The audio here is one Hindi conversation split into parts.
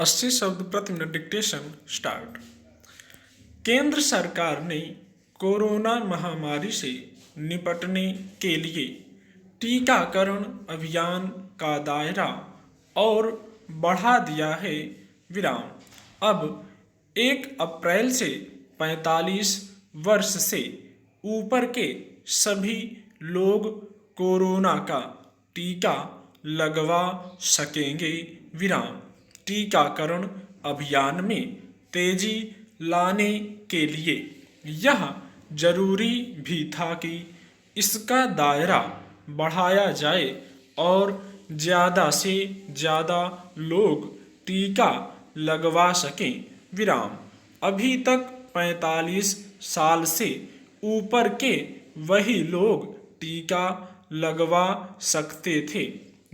80 शब्द प्रति मिनट डिक्टेशन स्टार्ट। केंद्र सरकार ने कोरोना महामारी से निपटने के लिए टीकाकरण अभियान का दायरा और बढ़ा दिया है विराम। अब 1 अप्रैल से 45 वर्ष से ऊपर के सभी लोग कोरोना का टीका लगवा सकेंगे विराम। टीकाकरण अभियान में तेजी लाने के लिए यह जरूरी भी था कि इसका दायरा बढ़ाया जाए और ज़्यादा से ज़्यादा लोग टीका लगवा सकें विराम। अभी तक 45 साल से ऊपर के वही लोग टीका लगवा सकते थे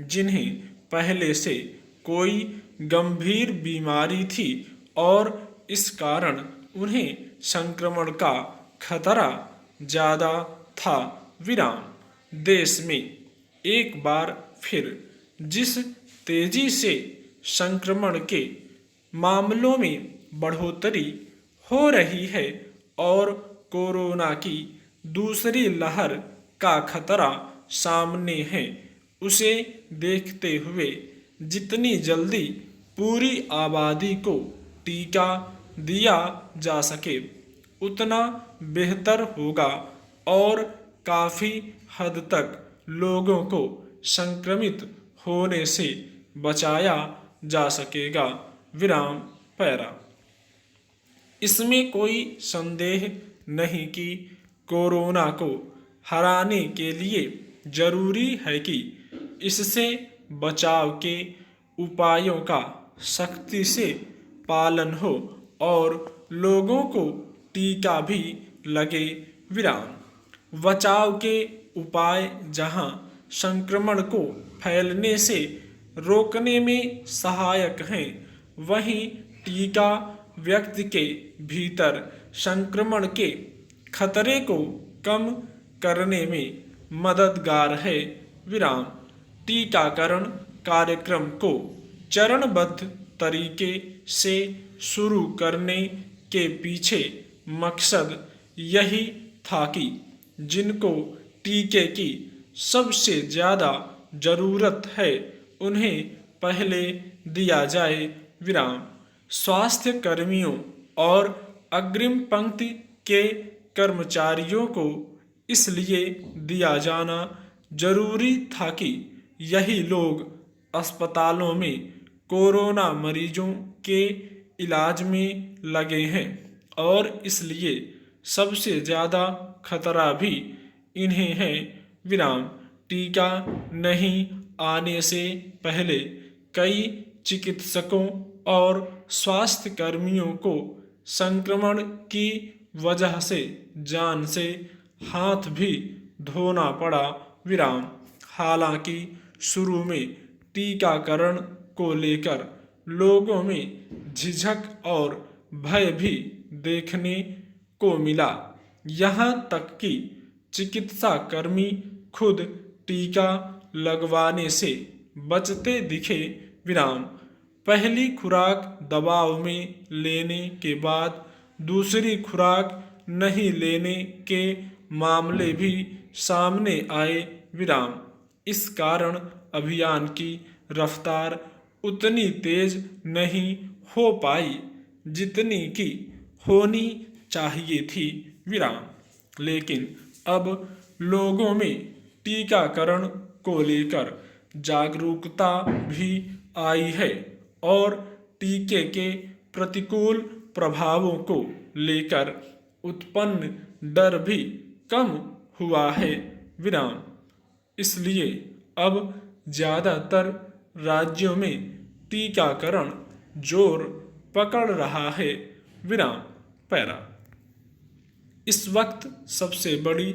जिन्हें पहले से कोई गंभीर बीमारी थी और इस कारण उन्हें संक्रमण का खतरा ज़्यादा था विराम। देश में एक बार फिर जिस तेजी से संक्रमण के मामलों में बढ़ोतरी हो रही है और कोरोना की दूसरी लहर का खतरा सामने है, उसे देखते हुए जितनी जल्दी पूरी आबादी को टीका दिया जा सके उतना बेहतर होगा और काफ़ी हद तक लोगों को संक्रमित होने से बचाया जा सकेगा विराम पैरा। इसमें कोई संदेह नहीं कि कोरोना को हराने के लिए जरूरी है कि इससे बचाव के उपायों का सख्ती से पालन हो और लोगों को टीका भी लगे विराम। बचाव के उपाय जहां संक्रमण को फैलने से रोकने में सहायक हैं, वहीं टीका व्यक्ति के भीतर संक्रमण के खतरे को कम करने में मददगार है विराम। टीकाकरण कार्यक्रम को चरणबद्ध तरीके से शुरू करने के पीछे मकसद यही था कि जिनको टीके की सबसे ज़्यादा ज़रूरत है उन्हें पहले दिया जाए विराम। स्वास्थ्य कर्मियों और अग्रिम पंक्ति के कर्मचारियों को इसलिए दिया जाना जरूरी था कि यही लोग अस्पतालों में कोरोना मरीजों के इलाज में लगे हैं और इसलिए सबसे ज़्यादा खतरा भी इन्हें है विराम। टीका नहीं आने से पहले कई चिकित्सकों और स्वास्थ्य कर्मियों को संक्रमण की वजह से जान से हाथ भी धोना पड़ा विराम। हालांकि शुरू में टीकाकरण को लेकर लोगों में झिझक और भय भी देखने को मिला, यहाँ तक कि चिकित्सा कर्मी खुद टीका लगवाने से बचते दिखे विराम। पहली खुराक दबाव में लेने के बाद दूसरी खुराक नहीं लेने के मामले भी सामने आए विराम। इस कारण अभियान की रफ्तार उतनी तेज नहीं हो पाई जितनी कि होनी चाहिए थी विराम। लेकिन अब लोगों में टीकाकरण को लेकर जागरूकता भी आई है और टीके के प्रतिकूल प्रभावों को लेकर उत्पन्न डर भी कम हुआ है विराम। इसलिए अब ज़्यादातर राज्यों में टीकाकरण जोर पकड़ रहा है विराम पैरा। इस वक्त सबसे बड़ी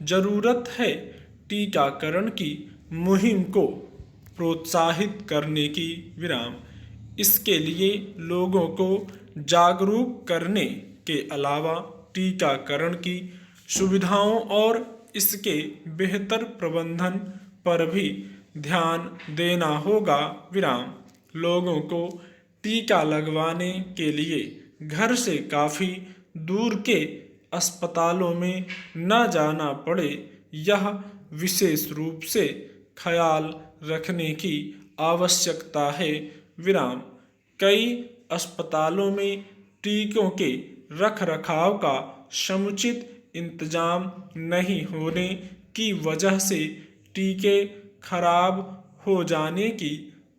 ज़रूरत है टीकाकरण की मुहिम को प्रोत्साहित करने की विराम। इसके लिए लोगों को जागरूक करने के अलावा टीकाकरण की सुविधाओं और इसके बेहतर प्रबंधन पर भी ध्यान देना होगा विराम। लोगों को टीका लगवाने के लिए घर से काफ़ी दूर के अस्पतालों में न जाना पड़े, यह विशेष रूप से ख्याल रखने की आवश्यकता है। विराम। कई अस्पतालों में टीकों के रखरखाव का समुचित इंतजाम नहीं होने की वजह से टीके खराब हो जाने की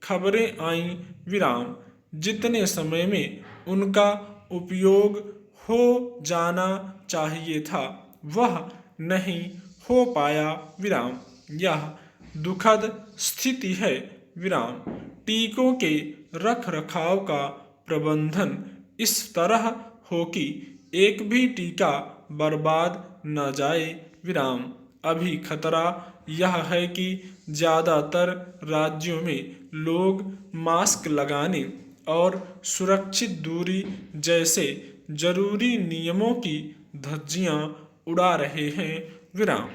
खबरें आईं। विराम। जितने समय में उनका उपयोग हो जाना चाहिए था वह नहीं हो पाया। विराम। यह दुखद स्थिति है। विराम। टीकों के रखरखाव का प्रबंधन इस तरह हो कि एक भी टीका बर्बाद न जाए। विराम। अभी खतरा यह है कि ज़्यादातर राज्यों में लोग मास्क लगाने और सुरक्षित दूरी जैसे जरूरी नियमों की धज्जियां उड़ा रहे हैं। विराम।